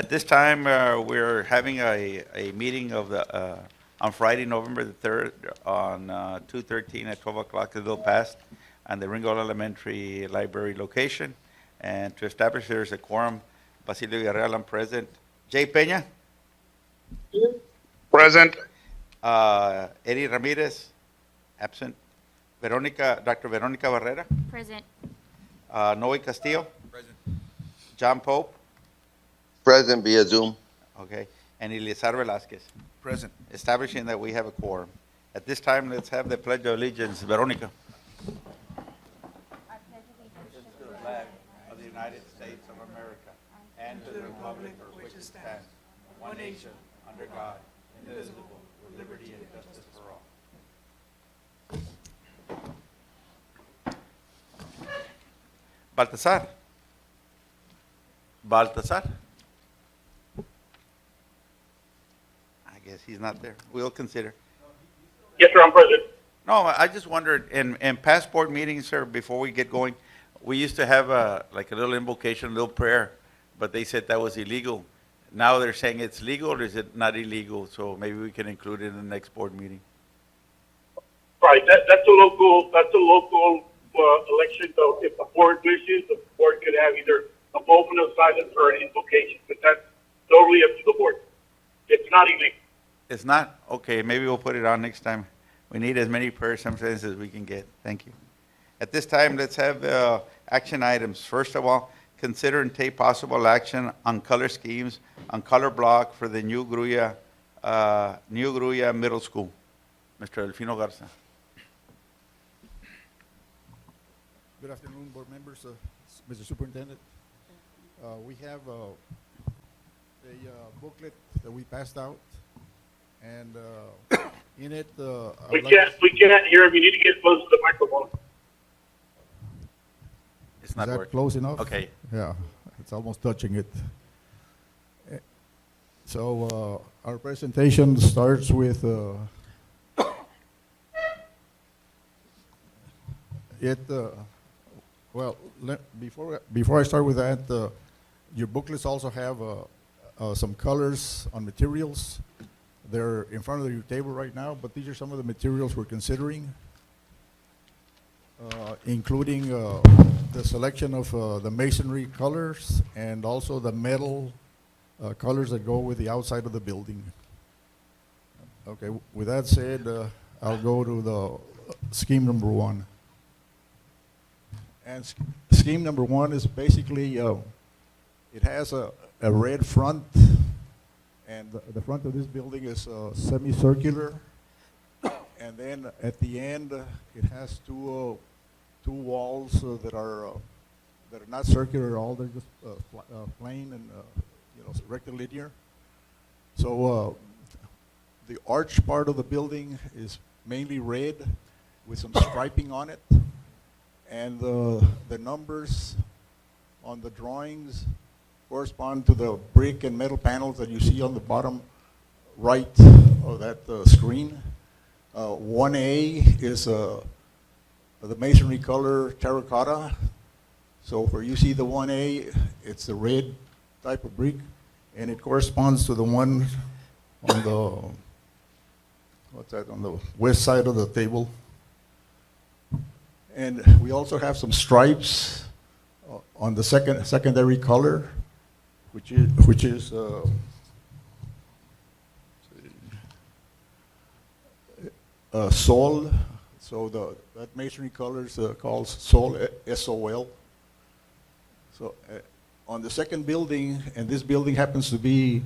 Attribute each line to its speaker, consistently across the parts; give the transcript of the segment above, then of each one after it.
Speaker 1: At this time, we're having a meeting of the, on Friday, November the 3rd, on 2/13 at 12 o'clock, the bill passed, on the Ringgold Elementary Library location. And to establish there's a quorum, Basilio Villarreal, I'm present. Jay Peña?
Speaker 2: Present.
Speaker 1: Eddie Ramirez, absent. Dr. Veronica Barrera?
Speaker 3: Present.
Speaker 1: Noe Castillo?
Speaker 4: Present.
Speaker 1: John Pope?
Speaker 5: Present via Zoom.
Speaker 1: Okay. And Elizar Velasquez?
Speaker 4: Present.
Speaker 1: Establishing that we have a quorum. At this time, let's have the Pledge of Allegiance. Veronica. To the flag of the United States of America and to the republic for which it stands, one nation, under God, indivisible, with liberty and justice for all. Baltasar. Baltasar. I guess he's not there. We'll consider.
Speaker 2: Yes, sir, I'm present.
Speaker 1: No, I just wondered, in past board meetings, sir, before we get going, we used to have like a little invocation, a little prayer, but they said that was illegal. Now they're saying it's legal, or is it not illegal? So maybe we can include it in the next board meeting.
Speaker 2: Right, that's a local election, so if the board wishes, the board could have either a moment of silence or an invocation, but that's totally up to the board. It's not illegal.
Speaker 1: It's not? Okay, maybe we'll put it on next time. We need as many prayer sometimes as we can get. Thank you. At this time, let's have action items. First of all, consider and take possible action on color schemes on color block for the New Gruya Middle School. Mr. Delfino Garza.
Speaker 6: Good afternoon, board members, Mr. Superintendent. We have a booklet that we passed out, and in it,
Speaker 2: We can't hear him. You need to get close to the microphone.
Speaker 1: It's
Speaker 6: is
Speaker 1: not
Speaker 6: that
Speaker 1: working.
Speaker 6: close enough?
Speaker 1: Okay.
Speaker 6: Yeah, it's almost touching it. So our presentation starts with well, before I start with that, your booklets also have some colors on materials. They're in front of your table right now, but these are some of the materials we're considering, including the selection of the masonry colors and also the metal colors that go with the outside of the building. Okay, with that said, I'll go to the scheme number one. And scheme number one is basically, it has a red front, and the front of this building is semicircular. And then at the end, it has two walls that are not circular at all. They're just plain and rectilinear. So the arch part of the building is mainly red with some striping on it. And the numbers on the drawings correspond to the brick and metal panels that you see on the bottom right of that screen. 1A is the masonry color terracotta. So where you see the 1A, it's the red type of brick, and it corresponds to the one on the, on the west side of the table. And we also have some stripes on the secondary color, which is sol. So that masonry color is called sol, S-O-L. So on the second building, and this building happens to be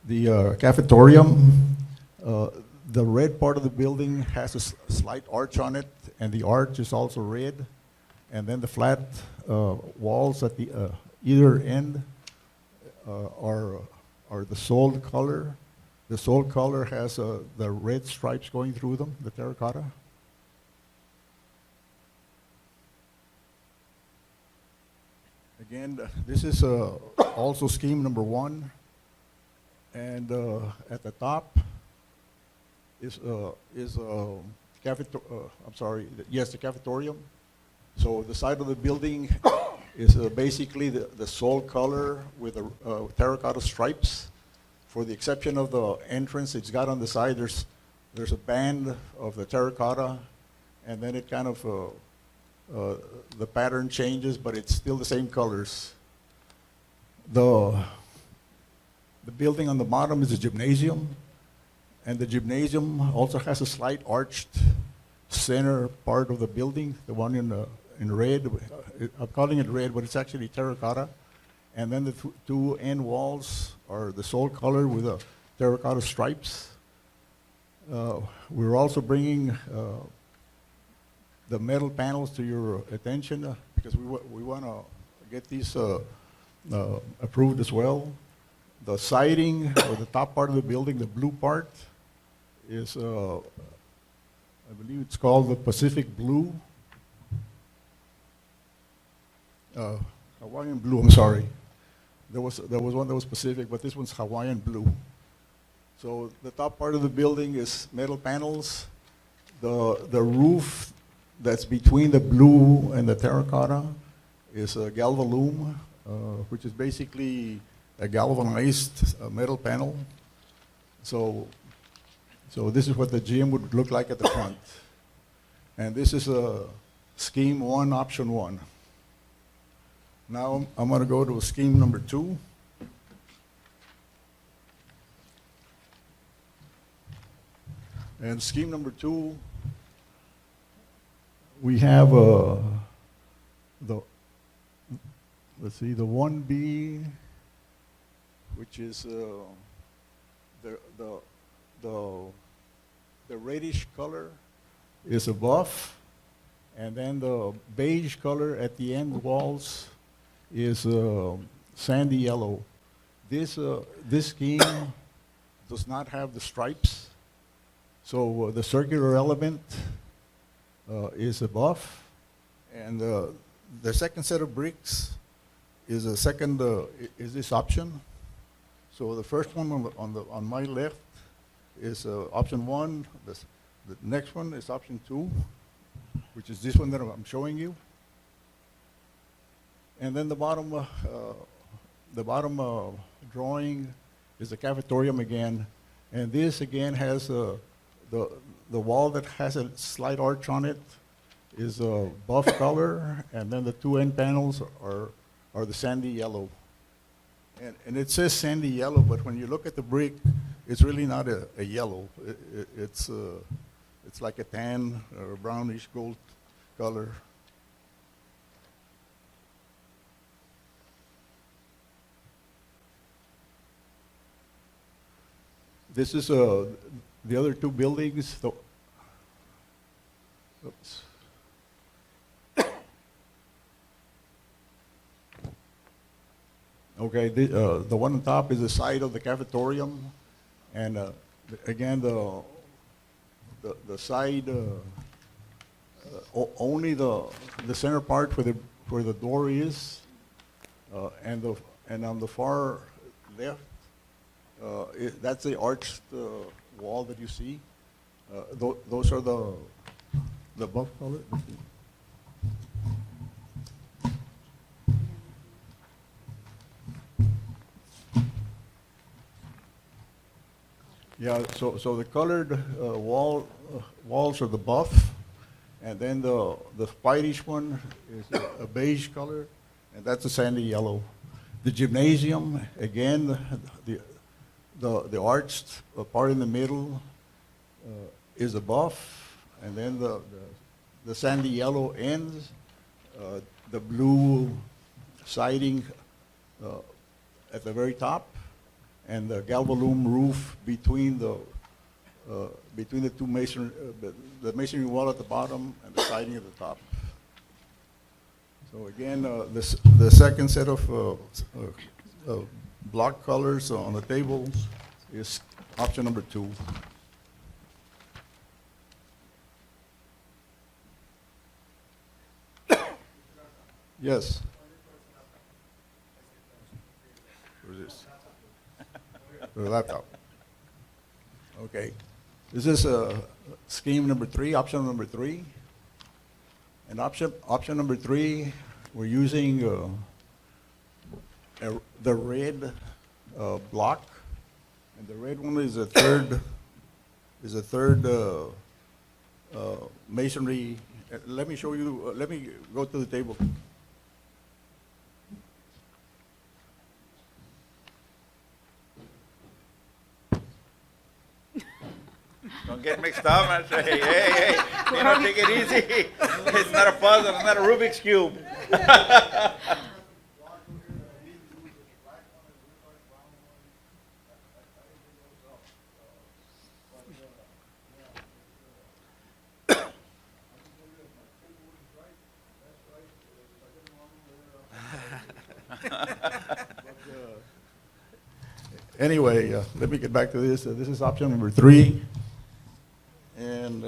Speaker 6: the cafetorium. The red part of the building has a slight arch on it, and the arch is also red. And then the flat walls at the either end are the sol color. The sol color has the red stripes going through them, the terracotta. Again, this is also scheme number one. And at the top is the cafetorium. So the side of the building is basically the sole color with the terracotta stripes. For the exception of the entrance, it's got on the side, there's a band of the terracotta, and then it kind of, the pattern changes, but it's still the same colors. The building on the bottom is a gymnasium, and the gymnasium also has a slight arched center part of the building, the one in red. I'm calling it red, but it's actually terracotta. And then the two end walls are the sole color with the terracotta stripes. We're also bringing the metal panels to your attention because we want to get these approved as well. The siding, or the top part of the building, the blue part, is, I believe it's called the Pacific Blue. Hawaiian Blue, I'm sorry. There was one that was Pacific, but this one's Hawaiian Blue. So the top part of the building is metal panels. The roof that's between the blue and the terracotta is a galvalume, which is basically a galvanized metal panel. So this is what the gym would look like at the front. And this is a scheme 1, option 1. Now I'm going to go to scheme number 2. And scheme number 2, we have the 1B, which is the reddish color is above, and then the beige color at the end walls is sandy yellow. This scheme does not have the stripes, so the circular element is above, and the second set of bricks is is this option. So the first one on my left is option 1. The next one is option 2, which is this one that I'm showing you. And then the bottom drawing is the cafetorium again, and this again has the wall that has a slight arch on it is a buff color, and then the two end panels are the sandy yellow. And it says sandy yellow, but when you look at the brick, it's really not a yellow. It's like a tan or a brownish gold color. This is the other two buildings. Oops. Okay, the one on top is the side of the cafetorium, and again the side only the center part where the door is, and on the far left, that's the arched wall that you see. Those are the buff color. Yeah, so the colored walls are the buff, and then the whitish one is a beige color, and that's a sandy yellow. The gymnasium, again, the arched part in the middle is a buff, and then the sandy yellow ends, the blue siding at the very top, and the galvalume roof between the two the masonry wall at the bottom and the siding at the top. So again, the second set of block colors on the table is option number 2. Yes. Where's this? The laptop. Okay. This is scheme number 3, option number 3. And option number 3 we're using the red block, and the red one is a third masonry. Let me show you. Let me go to the table.
Speaker 1: Don't get mixed up, man. Hey, hey, hey. You know, take it easy. It's not a puzzle. It's not a Rubik's Cube.
Speaker 6: Anyway, let me get back to this. This is option number 3. And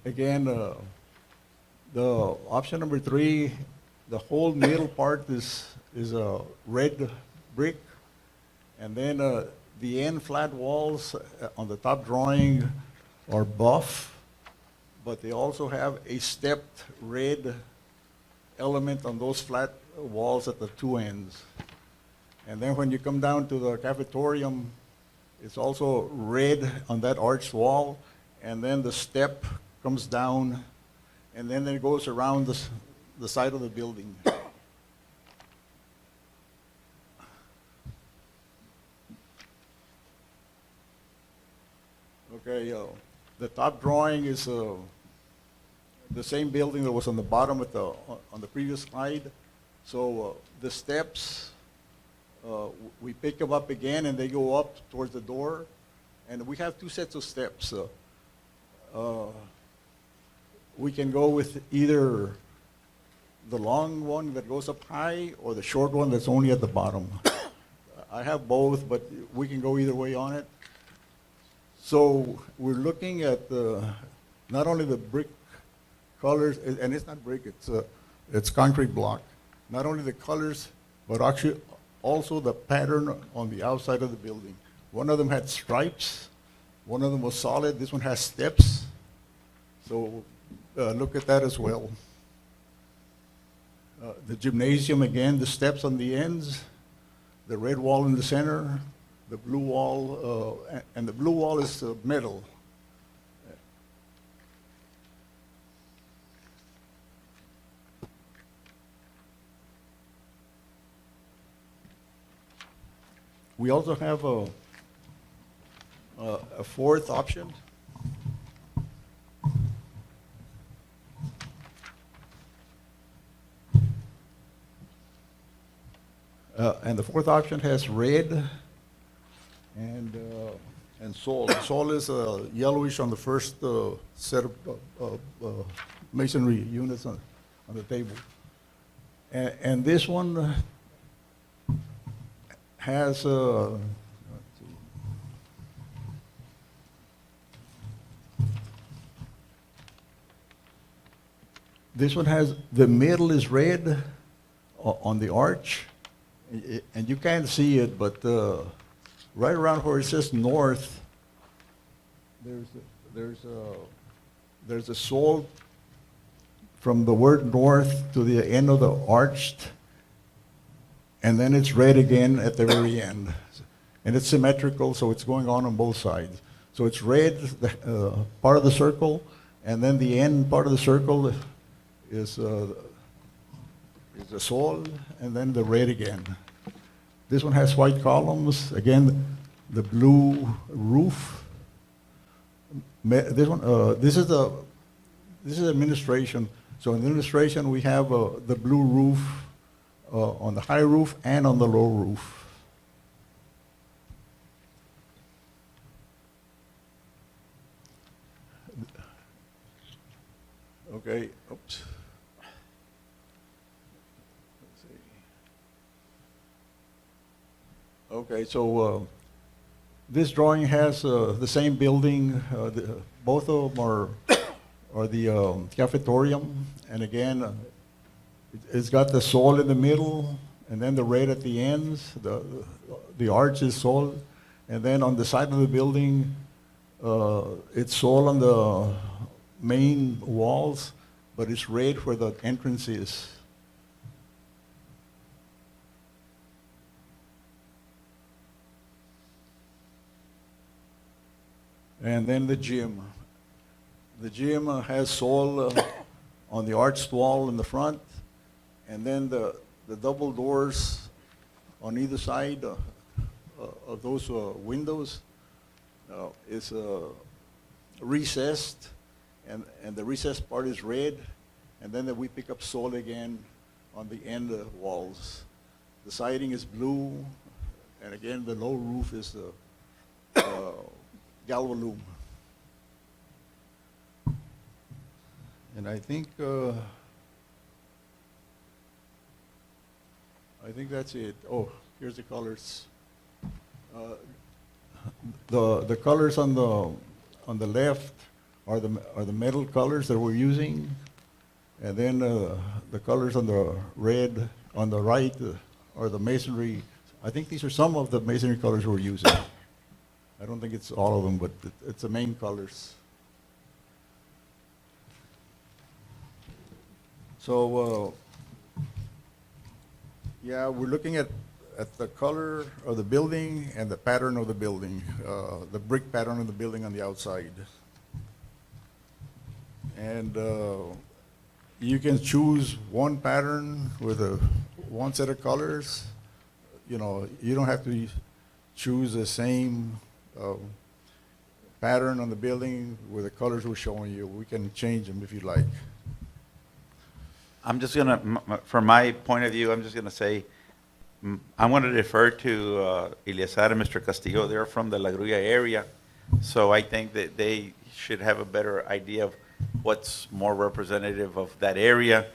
Speaker 6: again, the option number 3, the whole middle part is a red brick, and then the end flat walls on the top drawing are buff, but they also have a stepped red element on those flat walls at the 2 ends. And then when you come down to the cafetorium, it's also red on that arched wall, and then the step comes down, and then it goes around the side of the building. Okay, the top drawing is the same building that was on the bottom on the previous slide. So the steps, we pick them up again and they go up towards the door. And we have 2 sets of steps. We can go with either the long one that goes up high or the short one that's only at the bottom. I have both, but we can go either way on it. So we're looking at not only the brick colors, and it's not brick, it's concrete block. Not only the colors, but actually also the pattern on the outside of the building. One of them had stripes, one of them was solid, this one has steps. So look at that as well. The gymnasium, again, the steps on the ends, the red wall in the center, the blue wall, and the blue wall is metal. We also have a 4th option. And the 4th option has red and sol. Sol is yellowish on the first set of masonry units on the table. And this one has let's see. This one has, the middle is red on the arch, and you can't see it, but right around where it says north, there's a sol from the word north to the end of the arched, and then it's red again at the very end. And it's symmetrical, so it's going on both sides. So it's red, part of the circle, and then the end part of the circle is the sol, and then the red again. This one has white columns, again, the blue roof. This one, this is administration. So in administration, we have the blue roof on the high roof and on the low roof. Okay, oops. Let's see. Okay, so this drawing has the same building. Both of them are the cafetorium, and again, it's got the sol in the middle, and then the red at the ends. The arch is sol, And then on the side of the building, it's all on the main walls, but it's red where the entrance is. And then the gym. The gym has soil on the arched wall in the front, and then the double doors on either side of those windows is recessed, and the recessed part is red, and then we pick up soil again on the end walls. The siding is blue, and again, the low roof is galvalume. And I think that's it. Oh, here's the colors. The colors on the left are the metal colors that we're using, and then the colors on the red on the right are the masonry. I think these are some of the masonry colors we're using. I don't think it's all of them, but it's the main colors. So, yeah, we're looking at the color of the building and the pattern of the building, the brick pattern of the building on the outside. And you can choose one pattern with one set of colors. You know, you don't have to choose the same pattern on the building with the colors we're showing you. We can change them if you like.
Speaker 1: I'm just gonna, from my point of view, I'm just gonna say, I'm gonna defer to Eleazar and Mr. Castillo. They're from the La Grulla area, so I think that they should have a better idea of what's more representative of that area.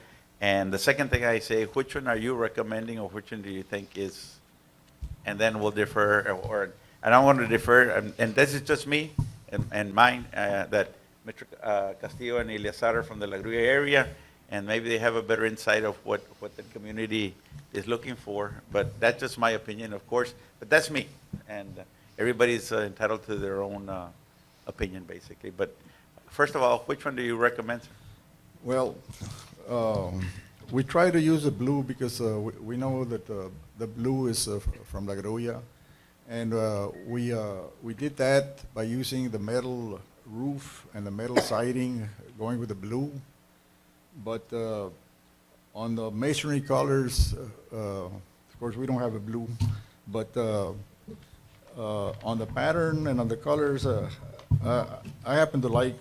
Speaker 1: And the second thing I say, which one are you recommending, or which one do you think is? And then we'll defer, and I want to defer, and this is just me and mine, that Mr. Castillo and Eleazar are from the La Grulla area, and maybe they have a better insight of what the community is looking for. But that's just my opinion, of course, but that's me. And everybody's entitled to their own opinion, basically. But first of all, which one do you recommend, sir?
Speaker 6: Well, we try to use the blue because we know that the blue is from La Grulla. And we did that by using the metal roof and the metal siding, going with the blue. But on the masonry colors, of course, we don't have a blue. But on the pattern and on the colors, I happen to like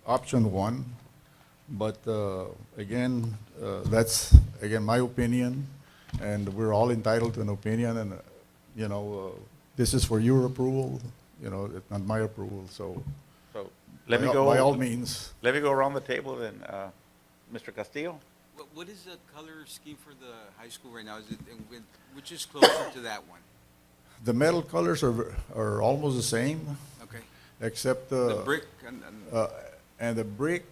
Speaker 6: option one. But again, that's again my opinion, and we're all entitled to an opinion. And you know, this is for your approval. You know, it's not my approval. So
Speaker 1: Let me go.
Speaker 6: By all means.
Speaker 1: Let me go around the table then. Mr. Castillo?
Speaker 3: What is the color scheme for the high school right now? Is it, which is closer to that one?
Speaker 6: The metal colors are almost the same,
Speaker 3: Okay.
Speaker 6: except
Speaker 3: The brick
Speaker 6: and the brick.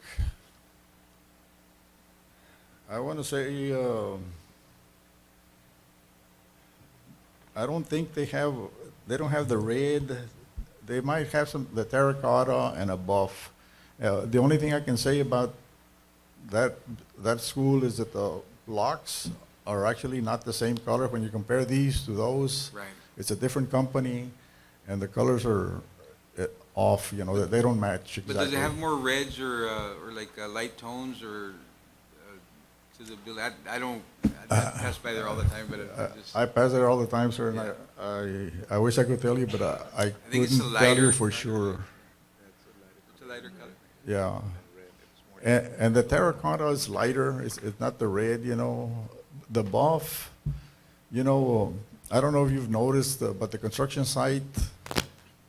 Speaker 6: I want to say I don't think they don't have the red. They might have the terracotta and a buff. The only thing I can say about that school is that the blocks are actually not the same color. When you compare these to those,
Speaker 3: Right.
Speaker 6: it's a different company, and the colors are off. You know, they don't match exactly.
Speaker 3: But does it have more reds or like light tones or to the building? I don't. I pass by there all the time, but
Speaker 6: I pass there all the time, sir, and I wish I could tell you, but I
Speaker 3: think it's
Speaker 6: couldn't
Speaker 3: a
Speaker 6: tell you
Speaker 3: lighter-
Speaker 6: for sure.
Speaker 3: It's a lighter color.
Speaker 6: Yeah. And the terracotta is lighter. It's not the red, you know. The buff, you know, I don't know if you've noticed, but the construction site,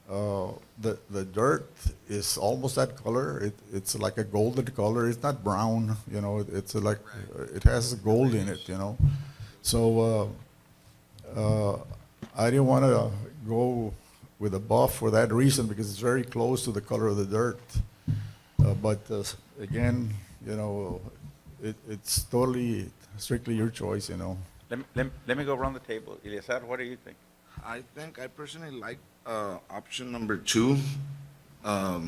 Speaker 6: the dirt is almost that color. It's like a golden color. It's not brown, you know. It's like it has gold in it, you know. So I didn't want to go with a buff for that reason because it's very close to the color of the dirt. But again, you know, it's totally strictly your choice, you know.
Speaker 1: Let me go around the table. Eleazar, what do you think?
Speaker 4: I think I personally like option number 2. I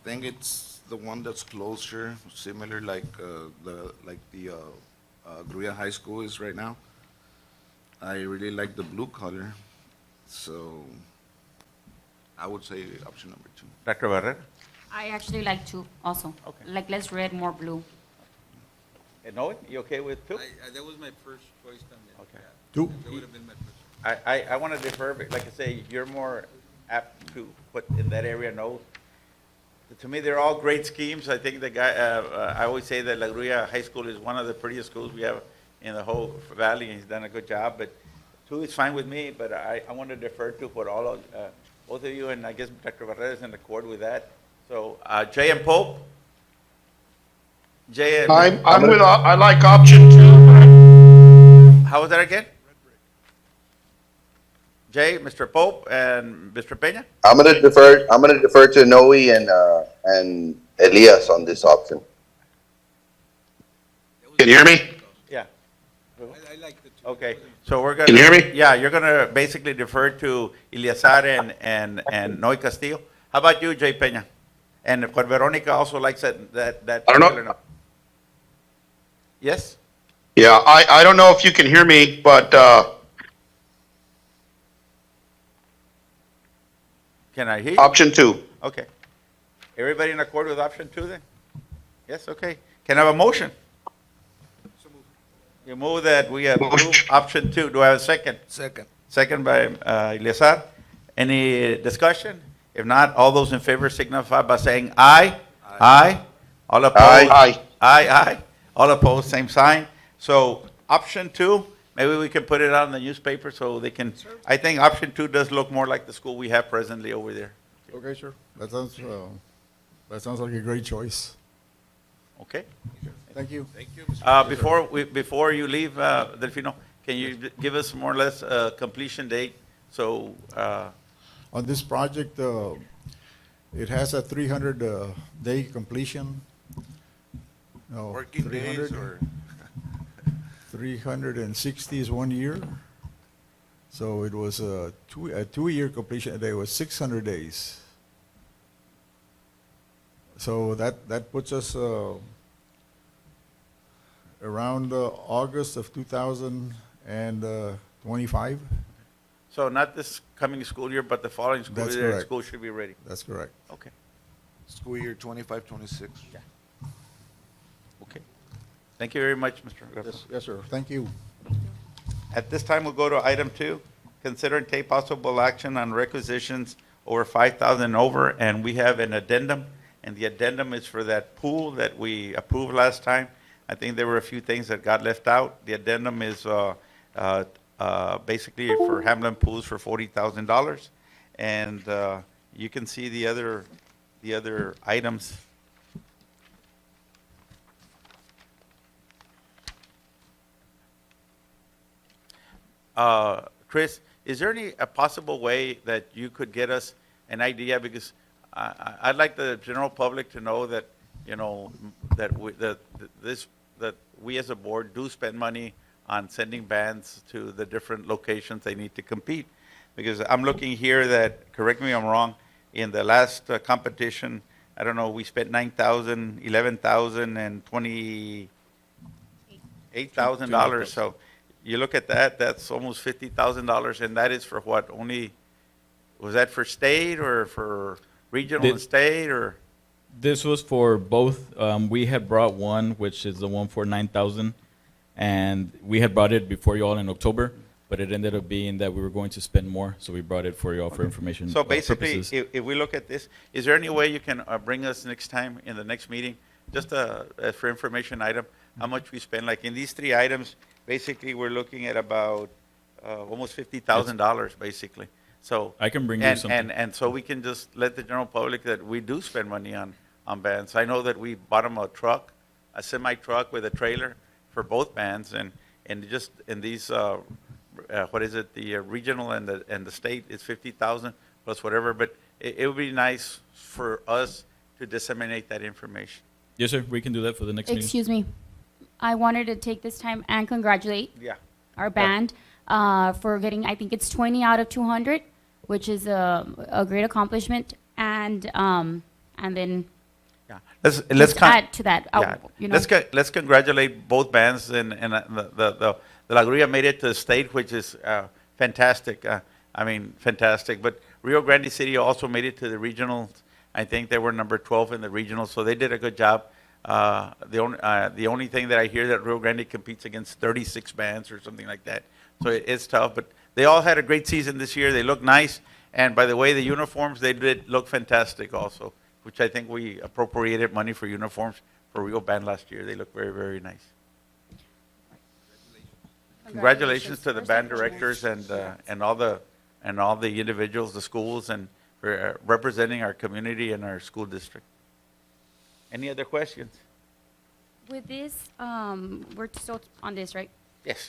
Speaker 4: think it's the one that's closer, similar like the Gruya High School is right now. I really like the blue color, so I would say option number 2.
Speaker 1: Dr. Barrera?
Speaker 7: I actually like two also.
Speaker 1: Okay.
Speaker 7: Like less red, more blue.
Speaker 1: Noe, you okay with 2?
Speaker 3: That was my first choice también.
Speaker 1: Okay.
Speaker 3: Yeah,
Speaker 6: Two.
Speaker 3: That would have been my first.
Speaker 1: I want to defer, but like I say, you're more apt to put in that area note. To me, they're all great schemes. I think the guy, I always say that La Gruya High School is one of the prettiest schools we have in the whole valley, and he's done a good job, but 2 is fine with me, but I want to defer to what all of, both of you, and I guess Dr. Barrera is in accord with that. So, Jay and Pope? Jay and...
Speaker 2: I'm with, I like option 2.
Speaker 1: How was that again? Jay, Mr. Pope, and Mr. Peña?
Speaker 5: I'm gonna defer to Noe and Elias on this option.
Speaker 2: Can you hear me?
Speaker 1: Yeah.
Speaker 3: I like the 2.
Speaker 1: Okay, so we're gonna.
Speaker 2: Can you hear me?
Speaker 1: Yeah, you're gonna basically defer to Eliazar and Noe Castillo. How about you, Jay Peña? And Juan Veronica also likes that
Speaker 2: I don't know.
Speaker 1: particular note. Yes?
Speaker 2: Yeah, I don't know if you can hear me, but,
Speaker 1: Can I hear you?
Speaker 2: option 2.
Speaker 1: Okay. Everybody in accord with option 2 then? Yes, okay. Can I have a motion? You move that we approve
Speaker 2: Motion.
Speaker 1: option 2. Do I have a second?
Speaker 4: Second.
Speaker 1: Second by Eliazar. Any discussion? If not, all those in favor signify by saying aye. Aye. All opposed?
Speaker 2: Aye.
Speaker 1: Aye. All opposed, same sign. So option 2, maybe we can put it out in the newspaper so they can, I think option 2 does look more like the school we have presently over there.
Speaker 6: Okay, sure. That sounds like a great choice.
Speaker 1: Okay?
Speaker 6: Thank you.
Speaker 4: Thank you, Mr.
Speaker 1: Before you leave, Delfino, can you give us more or less a completion date? So,
Speaker 6: On this project, it has a 300-day completion. No,
Speaker 4: Working days
Speaker 6: 300
Speaker 4: or
Speaker 6: 360 is 1 year. So it was a 2-year completion. It was 600 days. So that puts us around August of 2025.
Speaker 1: so not this coming school year, but the following school
Speaker 6: That's
Speaker 1: year,
Speaker 6: correct.
Speaker 1: school should be ready.
Speaker 6: That's correct.
Speaker 1: Okay,
Speaker 4: school year 25-26.
Speaker 1: okay. Thank you very much, Mr. Garza.
Speaker 6: Yes, sir. Thank you.
Speaker 1: At this time, we'll go to item 2, consider and take possible action on requisitions over 5,000 and over, and we have an addendum, and the addendum is for that pool that we approved last time. I think there were a few things that got left out. The addendum is basically for Hamlin Pools for $40,000, and you can see the other items. Chris, is there a possible way that you could get us an idea? Because I'd like the general public to know that, you know, that we as a board do spend money on sending bands to the different locations they need to compete. Because I'm looking here that, correct me if I'm wrong, in the last competition, I don't know, we spent $9,000, $11,000, and $28,000. So you look at that, that's almost $50,000, and that is for what? Only, was that for state or for regional and state, or?
Speaker 8: This was for both. We had brought one, which is the one for 9,000, and we had brought it before you all in October, but it ended up being that we were going to spend more, so we brought it for you all for information
Speaker 1: So basically,
Speaker 8: purposes.
Speaker 1: if we look at this, is there any way you can bring us next time in the next meeting, just for information item, how much we spend? Like in these 3 items, basically, we're looking at about almost $50,000, basically. So
Speaker 8: I can bring you something.
Speaker 1: And so we can just let the general public that we do spend money on bands. I know that we bought them a truck, a semi-truck with a trailer for both bands, and just in these, what is it, the regional and the state is 50,000 plus whatever, but it would be nice for us to disseminate that information.
Speaker 8: Yes, sir. We can do that for the next meeting.
Speaker 7: Excuse me. I wanted to take this time and congratulate
Speaker 1: Yeah.
Speaker 7: our band. for getting, I think it's 20 out of 200, which is a great accomplishment. And then
Speaker 1: Yeah. Let's
Speaker 7: just add to that,
Speaker 1: Yeah.
Speaker 7: you know.
Speaker 1: Let's congratulate both bands, and the La Grulla made it to the state, which is fantastic. I mean, fantastic. But Rio Grande City also made it to the regionals. I think they were number 12 in the regional, so they did a good job. The only thing that I hear that Rio Grande competes against 36 bands or something like that. So it's tough, but they all had a great season this year. They look nice, and by the way, the uniforms, they did look fantastic also, which I think we appropriated money for uniforms for Rio Band last year. They look very, very nice. Congratulations to the band directors and all the individuals, the schools, and for representing our community and our school district. Any other questions?
Speaker 7: With this, we're still on this, right?
Speaker 1: Yes.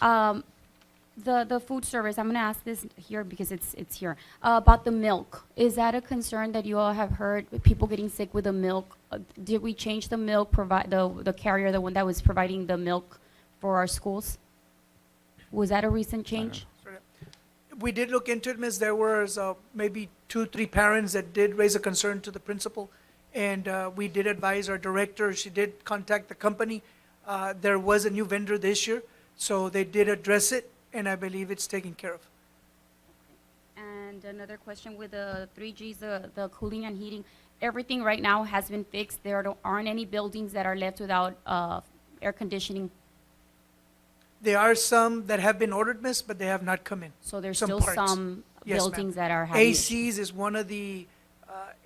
Speaker 7: The food service, I'm gonna ask this here because it's here, about the milk. Is that a concern that you all have heard, with people getting sick with the milk? Did we change the milk, the carrier, the one that was providing the milk for our schools? Was that a recent change?
Speaker 9: We did look into it, Ms. There was maybe 2-3 parents that did raise a concern to the principal, and we did advise our director. She did contact the company. There was a new vendor this year, so they did address it, and I believe it's taken care of.
Speaker 7: And another question with the 3Gs, the cooling and heating, everything right now has been fixed. Aren't any buildings that are left without air conditioning.
Speaker 9: There are some that have been ordered, Miss, but they have not come in.
Speaker 7: So there's
Speaker 9: Some
Speaker 7: still
Speaker 9: parts.
Speaker 7: some
Speaker 9: Yes, ma'am.
Speaker 7: buildings that are having.
Speaker 9: ACs is one of the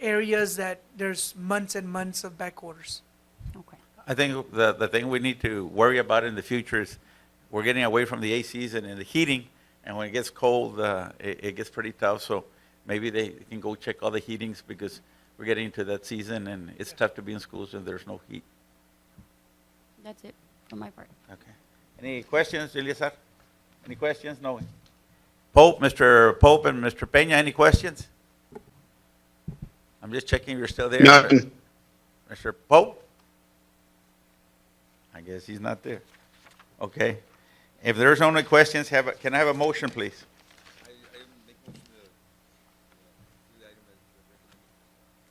Speaker 9: areas that there's months and months of back orders.
Speaker 7: Okay.
Speaker 1: I think the thing we need to worry about in the future is we're getting away from the ACs and the heating, and when it gets cold, it gets pretty tough. So maybe they can go check all the heatings because we're getting into that season, and it's tough to be in schools when there's no heat.
Speaker 7: That's it for my part.
Speaker 1: Okay. Any questions, Eliazar? Any questions? No. Pope, Mr. Pope and Mr. Peña, any questions? I'm just checking if you're still there.
Speaker 2: None.
Speaker 1: Mr. Pope? I guess he's not there. Okay. If there's no questions, can I have a motion, please?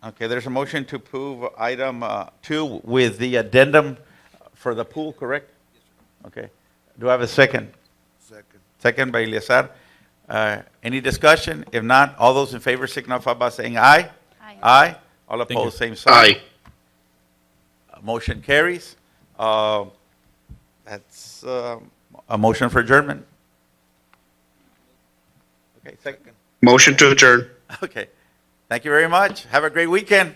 Speaker 1: Okay, there's a motion to approve item 2 with the addendum for the pool, correct? Okay. Do I have a second?
Speaker 4: Second.
Speaker 1: Second by Eliazar. Any discussion? If not, all those in favor signify by saying aye.
Speaker 7: Aye.
Speaker 1: Aye. All
Speaker 8: you.
Speaker 1: opposed, same sign.
Speaker 2: Aye.
Speaker 1: Motion carries. That's a motion for adjournment. Okay, second.
Speaker 2: Motion to adjourn.
Speaker 1: Okay. Thank you very much. Have a great weekend.